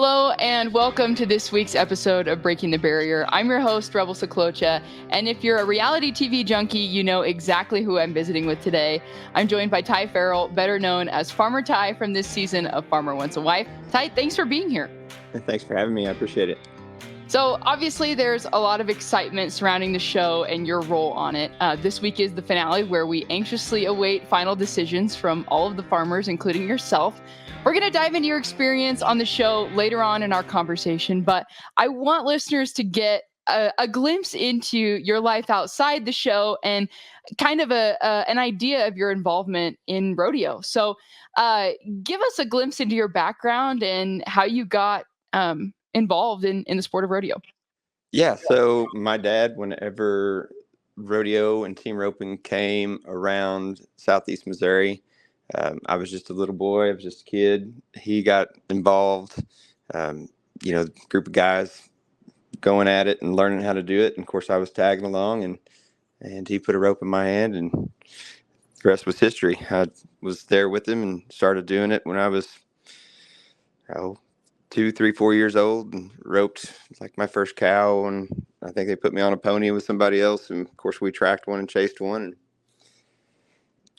Hello and welcome to this week's episode of Breaking the Barrier. I'm your host, Rebel Saklocha, and if you're a reality TV junkie, you know exactly who I'm visiting with today. I'm joined by Ty Ferrell, better known as Farmer Ty from this season of Farmer Wants a Wife. Ty, thanks for being here. Thanks for having me. I appreciate it. So obviously there's a lot of excitement surrounding the show and your role on it. This week is the finale where we anxiously await final decisions from all of the farmers, including yourself. We're going to dive into your experience on the show later on in our conversation, but I want listeners to get a glimpse into your life outside the show and kind of an idea of your involvement in rodeo. So give us a glimpse into your background and how you got involved in the sport of rodeo. Yeah, so my dad, whenever rodeo and team roping came around Southeast Missouri, I was just a little boy. I was just a kid. He got involved, group of guys going at it and learning how to do it. And of course, I was tagging along, and he put a rope in my hand, and the rest was history. I was there with him and started doing it when I was 2, 3, 4 years old, and roped like my first cow. And I think they put me on a pony with somebody else. And of course, we tracked one and chased one. And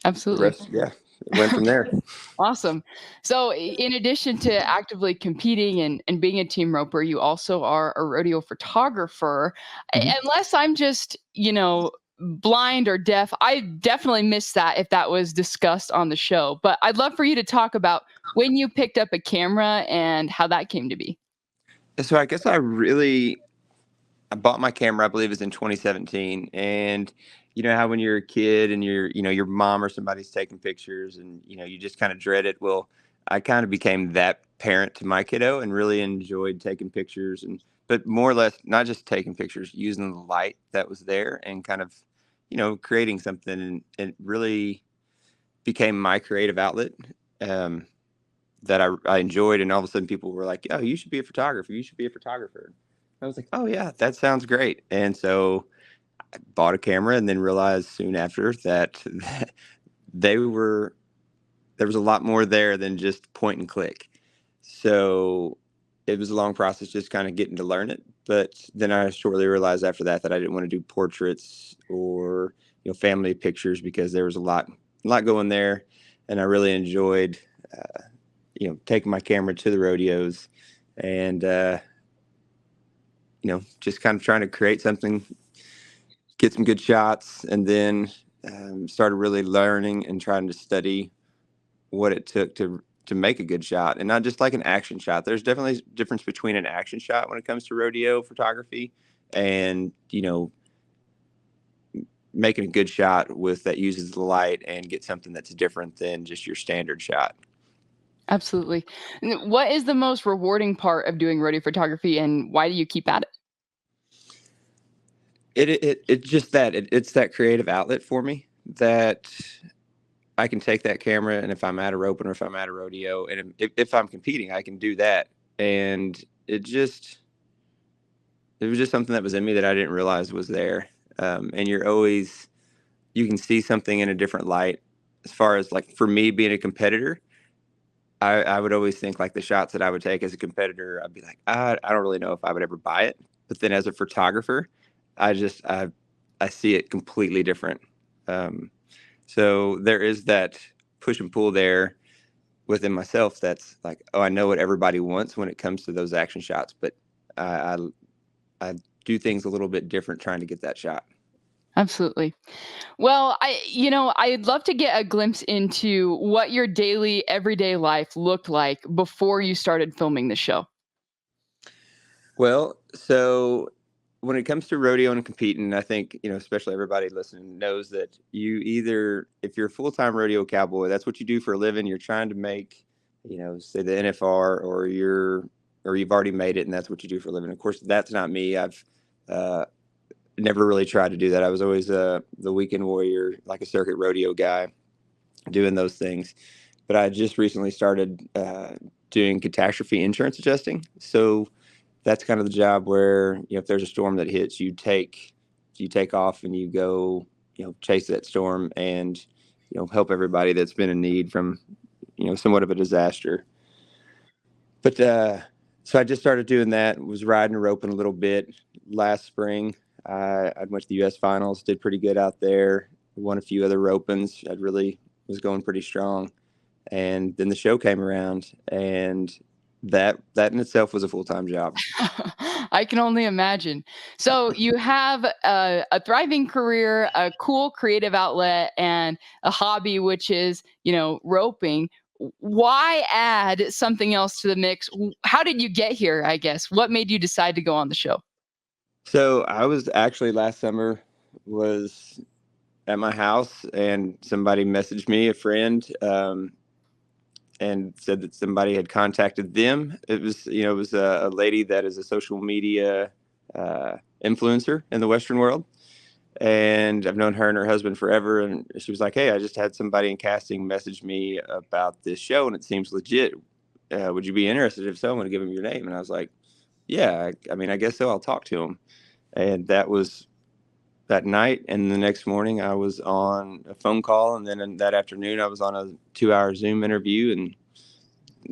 Absolutely. the rest, it went from there. Awesome. So in addition to actively competing and being a team roper, you also are a rodeo photographer. Mm-hmm. Unless I'm just, blind or deaf, I definitely missed that if that was discussed on the show. But I'd love for you to talk about when you picked up a camera and how that came to be. So I guess I bought my camera, I believe it was in 2017. And you know how when you're a kid and your mom or somebody's taking pictures and, you just kind of dread it. Well, I kind of became that parent to my kiddo and really enjoyed taking pictures, but more or less not just taking pictures, using the light that was there and kind of, creating something. And it really became my creative outlet. That I enjoyed, and all of a sudden people were like, "Oh, you should be a photographer. You should be a photographer." I was like, "Oh yeah, that sounds great." And so I bought a camera, and then realized soon after that there was a lot more there than just point and click. So it was a long process, just kind of getting to learn it. But then I shortly realized after that I didn't want to do portraits or family pictures, because there was a lot going there, and I really enjoyed. Taking my camera to the rodeos and, just kind of trying to create something, get some good shots, and then started really learning and trying to study what it took to make a good shot, and not just like an action shot. There's definitely a difference between an action shot when it comes to rodeo photography and, making a good shot that uses the light and get something that's different than just your standard shot. Absolutely. What is the most rewarding part of doing rodeo photography, and why do you keep at it? It's just that it's that creative outlet for me, that I can take that camera, and if I'm at a roping or if I'm at a rodeo, and if I'm competing, I can do that. And it was just something that was in me that I didn't realize was there. And you can see something in a different light. As far as like for me being a competitor, I would always think like the shots that I would take as a competitor, I'd be like, I don't really know if I would ever buy it. But then as a photographer, I see it completely different. So there is that push and pull there within myself. That's like, oh, I know what everybody wants when it comes to those action shots, but I do things a little bit different trying to get that shot. Absolutely. Well, I'd love to get a glimpse into what your daily, everyday life looked like before you started filming the show. Well, so when it comes to rodeo and competing, I think, especially everybody listening knows that if you're a full-time rodeo cowboy, that's what you do for a living. You're trying to make, say the NFR, or you've already made it and that's what you do for a living. Of course, that's not me. I've never really tried to do that. I was always the weekend warrior, like a circuit rodeo guy, doing those things. But I just recently started doing catastrophe insurance adjusting. So that's kind of the job where, if there's a storm that hits, you take off and you go, chase that storm and, help everybody that's been in need from, somewhat of a disaster. But So I just started doing that. Was riding and roping a little bit last spring. I went to the U.S. finals, did pretty good out there. Won a few other ropings. I really was going pretty strong. And then the show came around, and that in itself was a full-time job. I can only imagine. So you have a thriving career, a cool creative outlet, and a hobby, which is, roping. Why add something else to the mix? How did you get here, I guess? What made you decide to go on the show? So I was actually last summer was at my house, and somebody messaged me, a friend, and said that somebody had contacted them. It was a lady that is a social media influencer in the Western world, and I've known her and her husband forever. And she was like, "Hey, I just had somebody in casting message me about this show, and it seems legit. Would you be interested? If so, I'm going to give him your name." And I was like, "Yeah, I mean, I guess so. I'll talk to him." And that was that night. And the next morning, I was on a phone call, and then that afternoon, I was on a 2-hour Zoom interview, and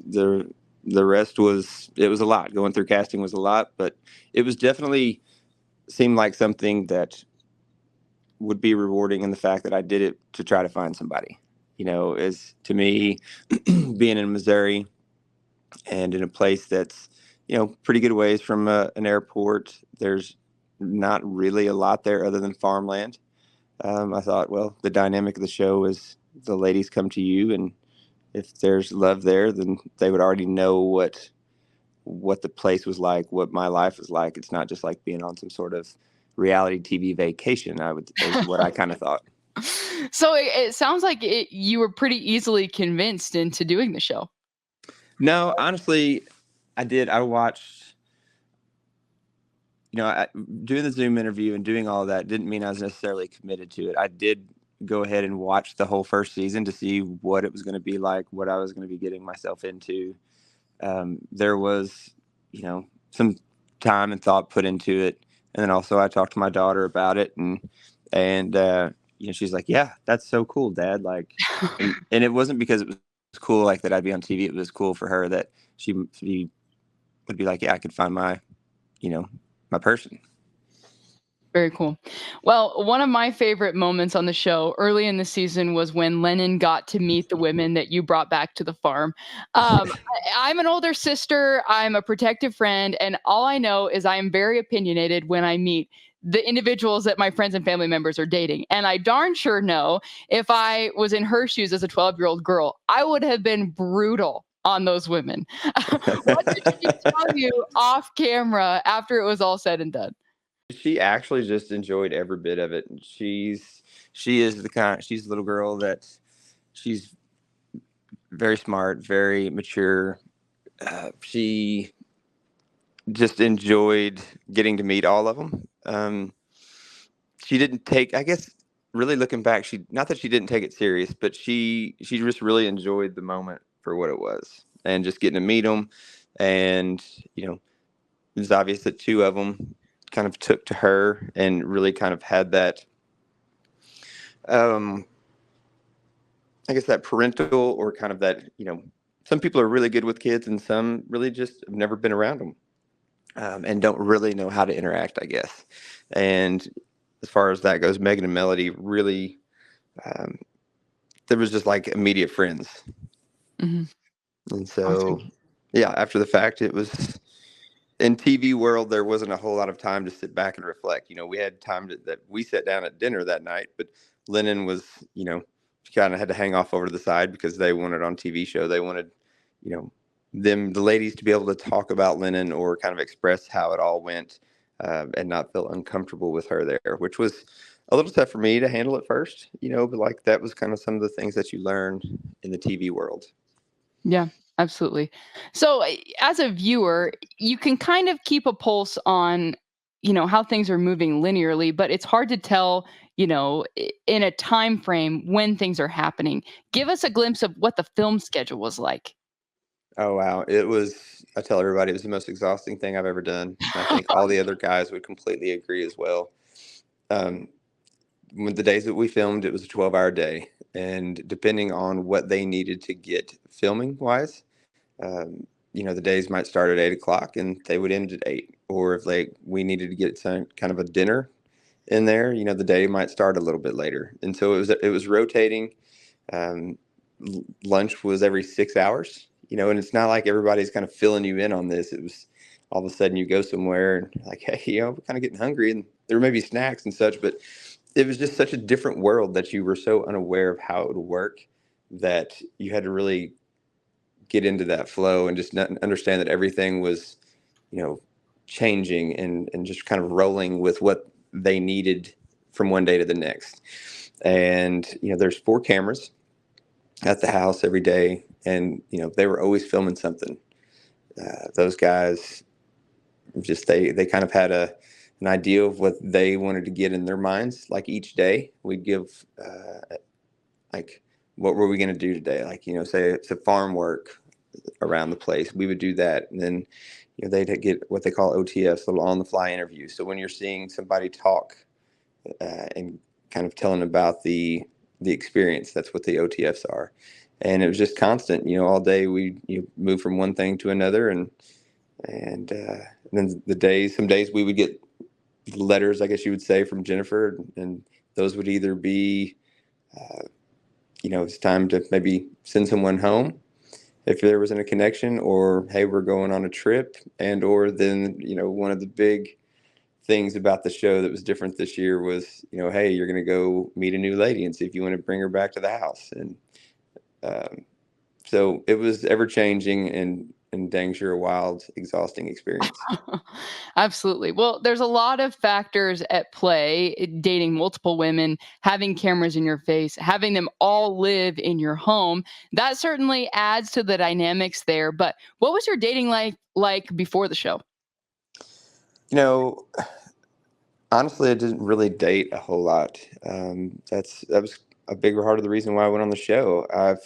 the the rest was it was a lot. Going through casting was a lot, but it was definitely seemed like something that would be rewarding in the fact that I did it to try to find somebody. As to me, being in Missouri and in a place that's, pretty good ways from an airport, there's not really a lot there other than farmland. I thought, well, the dynamic of the show is the ladies come to you, and if there's love there, then they would already know what the place was like, what my life was like. It's not just like being on some sort of reality TV vacation. Is what I kind of thought. So it sounds like you were pretty easily convinced into doing the show. No, honestly, I did. I watched, doing the Zoom interview and doing all of that didn't mean I was necessarily committed to it. I did go ahead and watch the whole first season to see what it was going to be like, what I was going to be getting myself into. There was, some time and thought put into it. And then also I talked to my daughter about it, and she's like, "Yeah, that's so cool, Dad." Like, and it wasn't because it was cool like that I'd be on TV. It was cool for her that she would be like, "Yeah, I could find you know, my person." Very cool. Well, one of my favorite moments on the show early in the season was when Lennon got to meet the women that you brought back to the farm. I'm an older sister, I'm a protective friend, and all I know is I am very opinionated when I meet the individuals that my friends and family members are dating. And I darn sure know if I was in her shoes as a 12-year-old girl, I would have been brutal on those women. What did she tell you off camera after it was all said and done? She actually just enjoyed every bit of it. She's the little girl that she's very smart, very mature. She just enjoyed getting to meet all of them. She didn't take, I guess, really looking back, she not that she didn't take it serious, but she just really enjoyed the moment for what it was, and just getting to meet them. And it's obvious that two of them kind of took to her and really kind of had that, um, I guess, that parental, or kind of that, some people are really good with kids and some really just have never been around them, and don't really know how to interact, I guess. And as far as that goes, Megan and Melody really, um, there was just like immediate friends. Mhm. And Awesome. so, yeah, after the fact, it was in TV world, there wasn't a whole lot of time to sit back and reflect. We had time that we sat down at dinner that night, but Lennon was, kind of had to hang off over to the side because they wanted on TV show. They wanted, you know, the ladies to be able to talk about Lennon or kind of express how it all went, and not feel uncomfortable with her there, which was a little tough for me to handle at first, but like that was kind of some of the things that you learned in the TV world. Yeah, absolutely. So, as a viewer, you can kind of keep a pulse on, how things are moving linearly, but it's hard to tell, in a time frame when things are happening. Give us a glimpse of what the film schedule was like. Oh wow, it was. I tell everybody it was the most exhausting thing I've ever done. I think all the other guys would completely agree as well. Um, when the days that we filmed, it was a 12-hour day, and depending on what they needed to get filming wise, the days might start at 8 o'clock and they would end at 8. Or if we needed to get some kind of a dinner in there, the day might start a little bit later. And so it was rotating. Um, Lunch was every 6 hours, and it's not like everybody's kind of filling you in on this. It was all of a sudden you go somewhere and like, hey, we're kind of getting hungry, and there may be snacks and such, but it was just such a different world that you were so unaware of how it would work that you had to really get into that flow and just understand that everything was, you know, changing and just kind of rolling with what they needed from one day to the next. And, there's 4 cameras at the house every day. And, they were always filming something. Those guys they kind of had an idea of what they wanted to get in their minds. Like each day we'd give, like, what were we going to do today? Like, say it's a farm work around the place, we would do that. And then, they'd get what they call OTFs, little on the fly interviews. So when you're seeing somebody talk and kind of telling about the experience, that's what the OTFs are. And it was just constant, all day we move from one thing to another. And then some days we would get letters, I guess you would say, from Jennifer, and those would either be, it's time to maybe send someone home if there wasn't a connection, or hey, we're going on a trip. And or then, one of the big things about the show that was different this year was, hey, you're going to go meet a new lady and see if you want to bring her back to the house. And so it was ever changing and dang sure a wild, exhausting experience. Absolutely. Well, there's a lot of factors at play: dating multiple women, having cameras in your face, having them all live in your home. That certainly adds to the dynamics there. But what was your dating life like before the show? You know, Honestly, I didn't really date a whole lot. That was a big part of the reason why I went on the show. I'm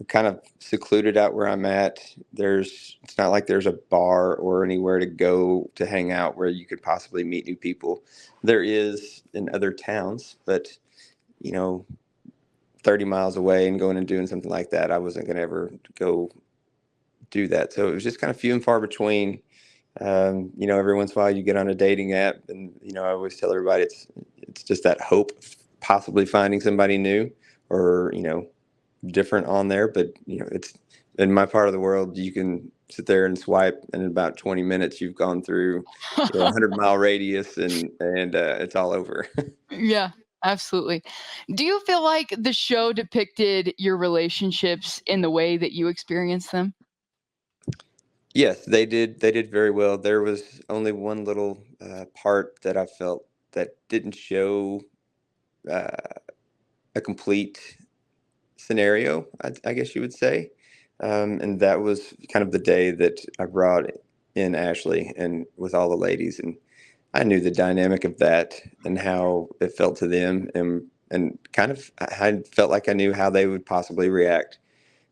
kind of secluded out where I'm at. It's not like there's a bar or anywhere to go to hang out where you could possibly meet new people. There is in other towns, but you know, 30 miles away and going and doing something like that, I wasn't going to ever go do that. So it was just kind of few and far between. Every once in a while you get on a dating app, and I always tell everybody it's just that hope of possibly finding somebody new or different on there. But it's in my part of the world, you can sit there and swipe, and in about 20 minutes you've gone through 100-mile radius, and it's all over. Yeah, absolutely. Do you feel like the show depicted your relationships in the way that you experienced them? Yes, they did very well. There was only one little part that I felt that didn't show uh, a complete scenario, I guess you would say. And that was kind of the day that I brought in Ashley and with all the ladies. And I knew the dynamic of that and how it felt to them. And kind of, I felt like I knew how they would possibly react.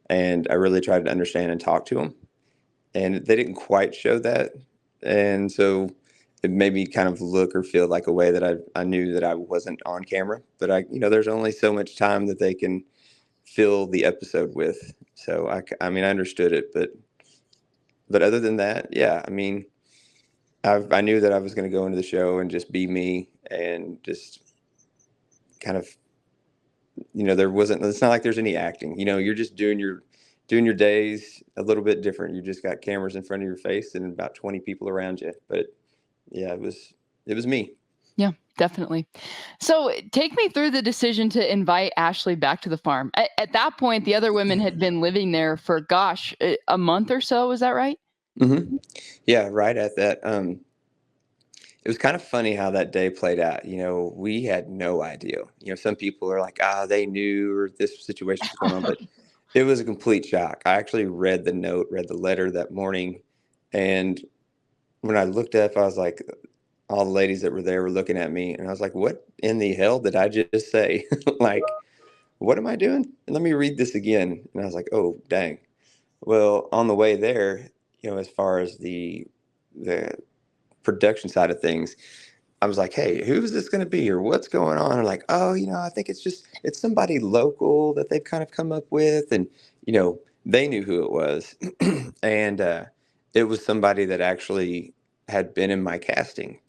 And I really tried to understand and talk to them. And they didn't quite show that. And so it made me kind of look or feel like a way that I knew that I wasn't on camera. But there's only so much time that they can fill the episode with. So I mean, I understood it, but other than that, yeah, I mean, I knew that I was going to go into the show and just be me and just kind of, it's not like there's any acting, you're just doing your days a little bit different. You just got cameras in front of your face and about 20 people around you. But yeah, it was me. Yeah, definitely. So take me through the decision to invite Ashley back to the farm. At that point, the other women had been living there for, gosh, a month or so. Is that right? hmm Yeah, right at that. It was kind of funny how that day played out. We had no idea. Some people are like, they knew or this situation was going on, but it was a complete shock. I actually read the letter that morning. And when I looked up, I was like, all the ladies that were there were looking at me. And I was like, what in the hell did I just say? Like, what am I doing? And let me read this again. And I was like, oh, dang. Well, on the way there, as far as the production side of things, I was like, hey, who is this going to be or what's going on? And like, oh, I think it's somebody local that they've kind of come up with. And, they knew who it was. And it was somebody that actually had been in my casting.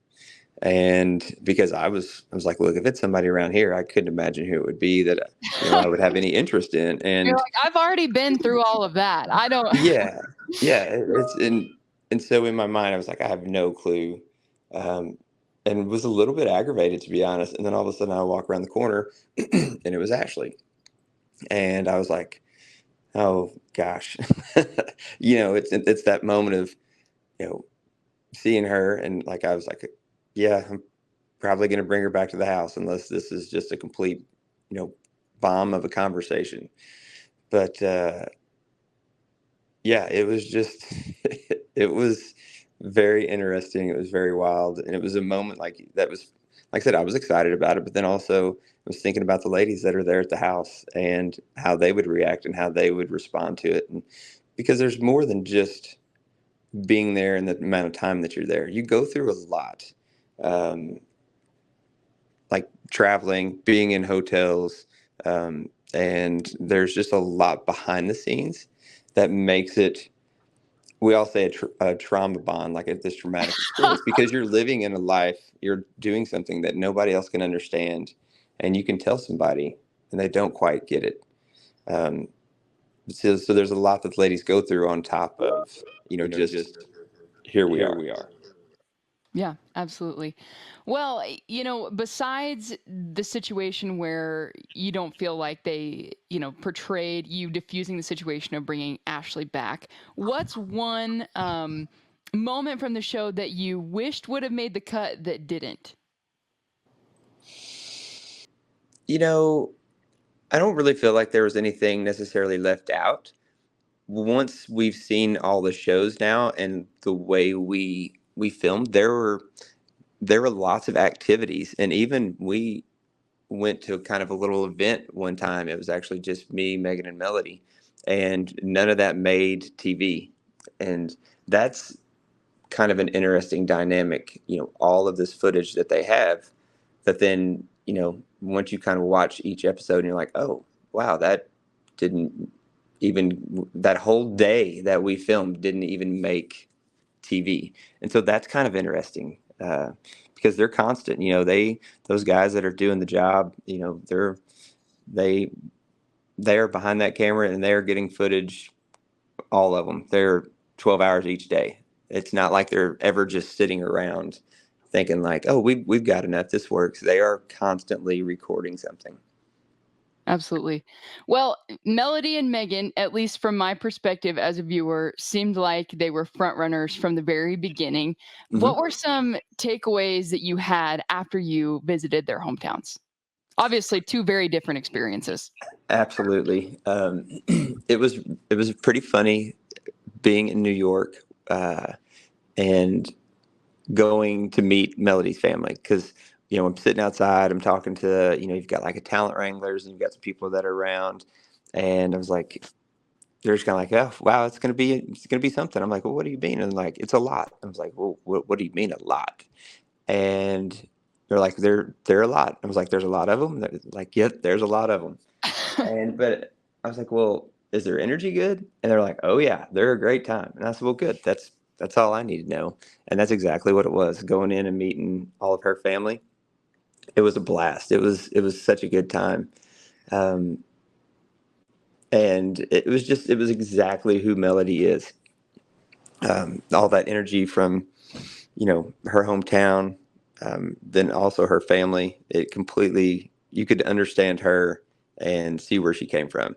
And because I was like, look, if it's somebody around here, I couldn't imagine who it would be that, I would have any interest in. You're And like, I've already been through all of that. I don't. yeah, yeah, it's and so in my mind, I was like, I have no clue, um, and was a little bit aggravated, to be honest. And then all of a sudden, I walk around the corner, and it was Ashley, and I was like, oh gosh, it's that moment of you know seeing her, and like I was like, yeah, I'm probably going to bring her back to the house unless this is just a complete, you know, bomb of a conversation. But yeah, it was just, it was very interesting. It was very wild. And it was a moment like that was, like I said, I was excited about it, but then also I was thinking about the ladies that are there at the house and how they would react and how they would respond to it. And because there's more than just being there and the amount of time that you're there, you go through a lot. Um, like traveling, being in hotels, and there's just a lot behind the scenes that makes it. We all say a trauma bond, like this traumatic experience, because you're living in a life, you're doing something that nobody else can understand, and you can tell somebody, and they don't quite get it. Um, so there's a lot that ladies go through on top of, just here we are. Yeah, absolutely. Well, besides the situation where you don't feel like they, portrayed you diffusing the situation of bringing Ashley back, what's one moment from the show that you wished would have made the cut that didn't? You know, I don't really feel like there was anything necessarily left out. Once we've seen all the shows now and the way we filmed, there were lots of activities, and even we went to kind of a little event one time. It was actually just me, Megan, and Melody, and none of that made TV. And that's kind of an interesting dynamic, all of this footage that they have that then, once you kind of watch each episode and you're like, oh, wow, that didn't even, that whole day that we filmed didn't even make TV. And so that's kind of interesting because they're constant, those guys that are doing the job, they, they are behind that camera and they're getting footage, all of them. They're 12 hours each day. It's not like they're ever just sitting around thinking like, oh, we've got enough. This works. They are constantly recording something. Absolutely. Well, Melody and Megan, at least from my perspective as a viewer, seemed like they were front runners from the very beginning. What Hmm. were some takeaways that you had after you visited their hometowns? Obviously, two very different experiences. Absolutely. It was pretty funny being in New York and going to meet Melody's family because I'm sitting outside, I'm talking to you've got like a talent wranglers and you've got some people that are around, and I was like, they're just kind of like, oh wow, it's gonna be something. I'm like, well, what do you mean? And like, it's a lot. I was like, well, what do you mean a lot? And they're like, they're a lot. I was like, there's a lot of them. They're like, yep, there's a lot of them. And but I was like, well, is their energy good? And they're like, oh yeah, they're a great time. And I said, well, good. That's all I need to know. And that's exactly what it was. Going in and meeting all of her family. It was a blast. It was such a good time. Um, and it was exactly who Melody is. All that energy from her hometown, then also her family. It completely, you could understand her and see where she came from.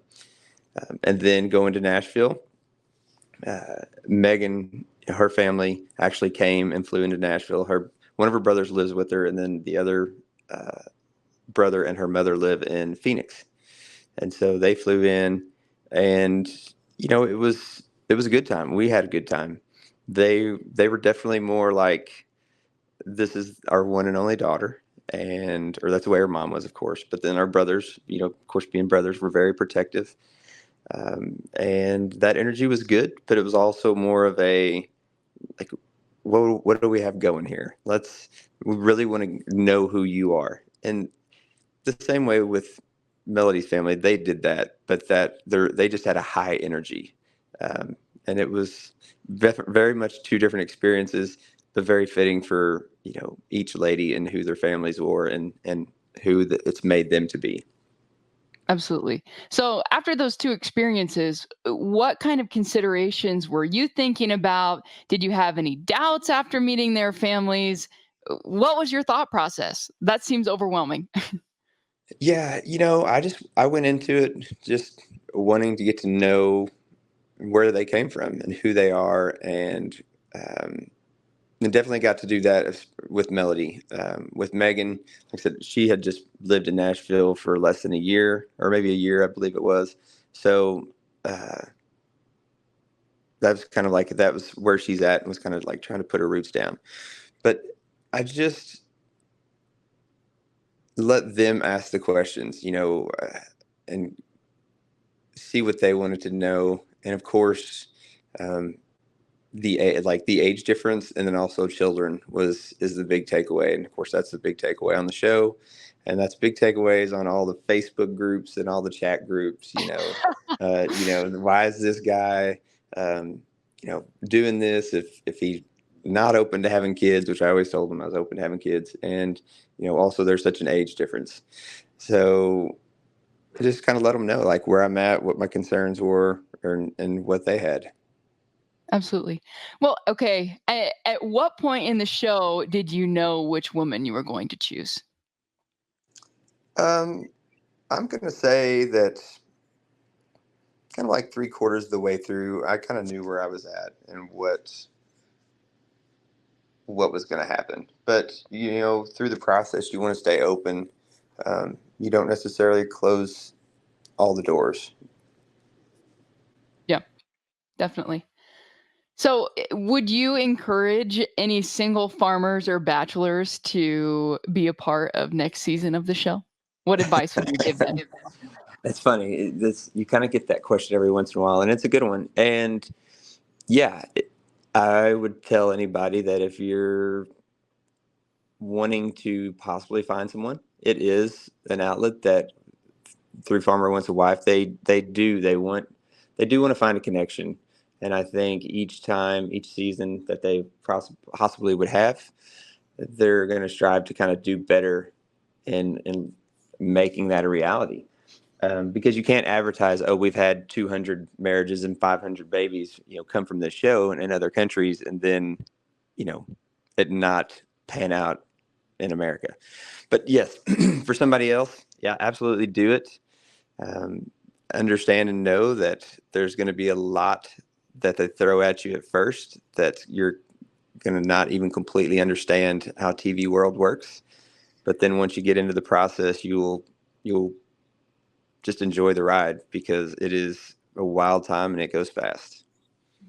And then going to Nashville, Megan, her family actually came and flew into Nashville. One of her brothers lives with her, and then the other uh, brother and her mother live in Phoenix, and so they flew in, and it was a good time. We had a good time. They were definitely more like, this is our one and only daughter, and or that's the way her mom was, of course. But then our brothers, of course, being brothers, were very protective, and that energy was good. But it was also more of a like, what do we have going here? We really want to know who you are, and the same way with Melody's family, they did that, but they just had a high energy And it was very much two different experiences, but very fitting for, each lady and who their families were, and who it's made them to be. Absolutely. So, after those two experiences, what kind of considerations were you thinking about? Did you have any doubts after meeting their families? What was your thought process? That seems overwhelming. Yeah, I went into it just wanting to get to know where they came from and who they are, um, and definitely got to do that with Melody. With Megan, like I said, she had just lived in Nashville for less than a year, or maybe a year, I believe it was. So uh, that was kind of like, that was where she's at, and was kind of like trying to put her roots down. But I just let them ask the questions, and see what they wanted to know. And of course, um, the age difference, and then also children is the big takeaway. And of course, that's the big takeaway on the show, and that's big takeaways on all the Facebook groups and all the chat groups. Why is this guy, doing this, if he's not open to having kids, which I always told him I was open to having kids. And also there's such an age difference. So I just kind of let them know like where I'm at, what my concerns were, and what they had. Absolutely. Well, okay. At what point in the show did you know which woman you were going to choose? Um, I'm going to say that kind of like three-quarters of the way through, I kind of knew where I was at and what was going to happen. But through the process, you want to stay open. You don't necessarily close all the doors. Yeah, definitely. So, would you encourage any single farmers or bachelors to be a part of next season of the show? What advice would you give them? It's funny. You kind of get that question every once in a while, and it's a good one. And yeah, I would tell anybody that if you're wanting to possibly find someone, it is an outlet that through Farmer Wants a Wife, they do want to find a connection. And I think each season that they possibly would have, they're going to strive to kind of do better in making that a reality. Because you can't advertise, oh, we've had 200 marriages and 500 babies, come from this show in other countries, and then, you know, it not pan out in America. But yes, for somebody else, yeah, absolutely do it. Um, Understand and know that there's going to be a lot that they throw at you at first that you're going to not even completely understand how TV world works. But then once you get into the process, you'll just enjoy the ride because it is a wild time and it goes fast.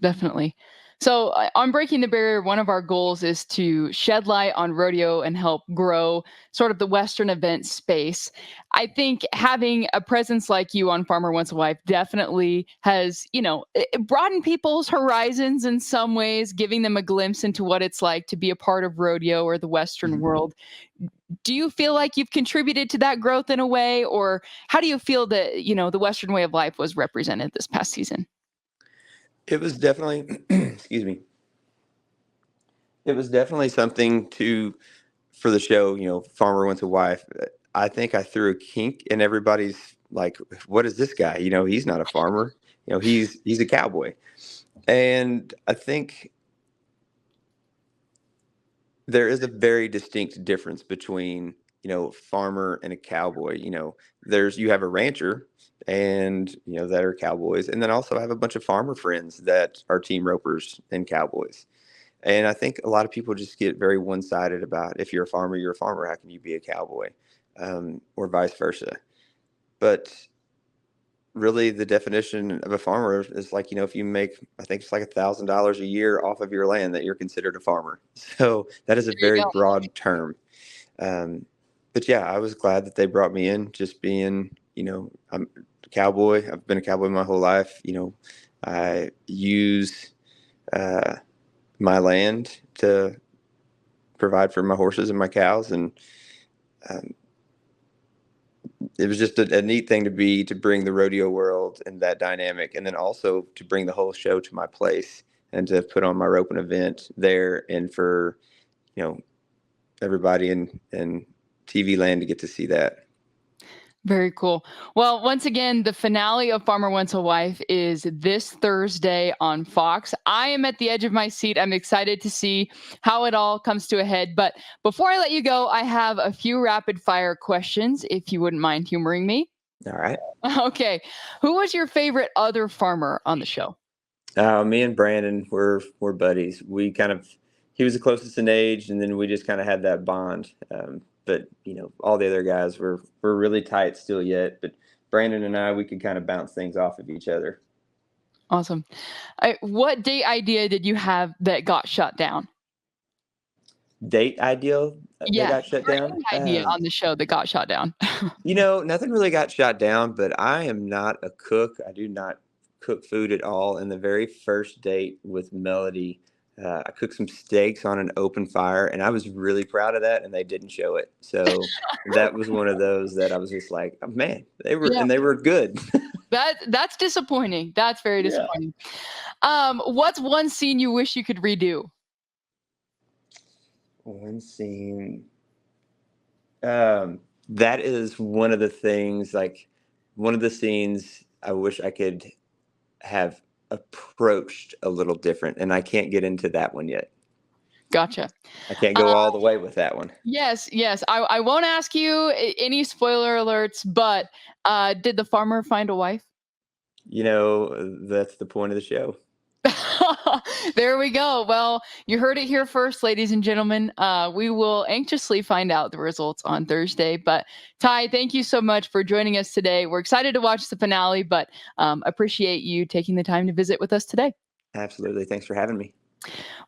Definitely. So, on Breaking the Barrier, one of our goals is to shed light on rodeo and help grow sort of the Western event space. I think having a presence like you on Farmer Wants a Wife definitely has, it broadened people's horizons in some ways, giving them a glimpse into what it's like to be a part of rodeo or the Western Mhm. world. Do you feel like you've contributed to that growth in a way, or how do you feel that, the Western way of life was represented this past season? It was definitely, excuse me, it was definitely something for the show, Farmer Wants a Wife. I think I threw a kink in everybody's like, what is this guy? He's not a farmer. He's a cowboy. And I think there is a very distinct difference between, farmer and a cowboy. You have a rancher and, that are cowboys. And then also I have a bunch of farmer friends that are team ropers and cowboys. And I think a lot of people just get very one-sided about if you're a farmer, you're a farmer. How can you be a cowboy, or vice versa? But really, the definition of a farmer is like if you make, I think it's like $1,000 a year off of your land, that you're considered a farmer. So that is a There you very go. broad term. Um, but yeah, I was glad that they brought me in. Just being, I'm a cowboy. I've been a cowboy my whole life. I use uh, my land to provide for my horses and my cows, and um, it was just a neat thing to bring the rodeo world and that dynamic, and then also to bring the whole show to my place and to put on my roping event there, and for you know everybody in TV land to get to see that. Very cool. Well, once again, the finale of Farmer Wants a Wife is this Thursday on Fox. I am at the edge of my seat. I'm excited to see how it all comes to a head. But before I let you go, I have a few rapid fire questions, if you wouldn't mind humoring me. All right. Okay. Who was your favorite other farmer on the show? Me and Brandon were buddies. He was the closest in age, and then we just kind of had that bond. But all the other guys were really tight still yet. But Brandon and I, we could kind of bounce things off of each other. Awesome. What date idea did you have that got shut down? Date ideal that Yeah, got shut or down. any idea on the show that got shot down? Nothing really got shot down, but I am not a cook. I do not cook food at all. And the very first date with Melody, I cooked some steaks on an open fire, and I was really proud of that. And they didn't show it, so that was one of those that I was just like, oh, man, they were good. That's disappointing. That's very disappointing. What's one scene you wish you could redo? One scene. That is one of the things, like one of the scenes I wish I could have approached a little different, and I can't get into that one yet. Gotcha. I can't go all the way with that one. Yes. I won't ask you any spoiler alerts, but did the farmer find a wife? That's the point of the show. There we go. Well, you heard it here first, ladies and gentlemen. We will anxiously find out the results on Thursday. But Ty, thank you so much for joining us today. We're excited to watch the finale, but appreciate you taking the time to visit with us today. Absolutely. Thanks for having me.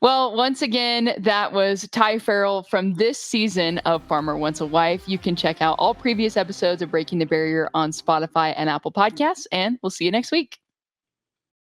Well, once again, that was Ty Ferrell from this season of Farmer Wants a Wife. You can check out all previous episodes of Breaking the Barrier on Spotify and Apple Podcasts, and we'll see you next week.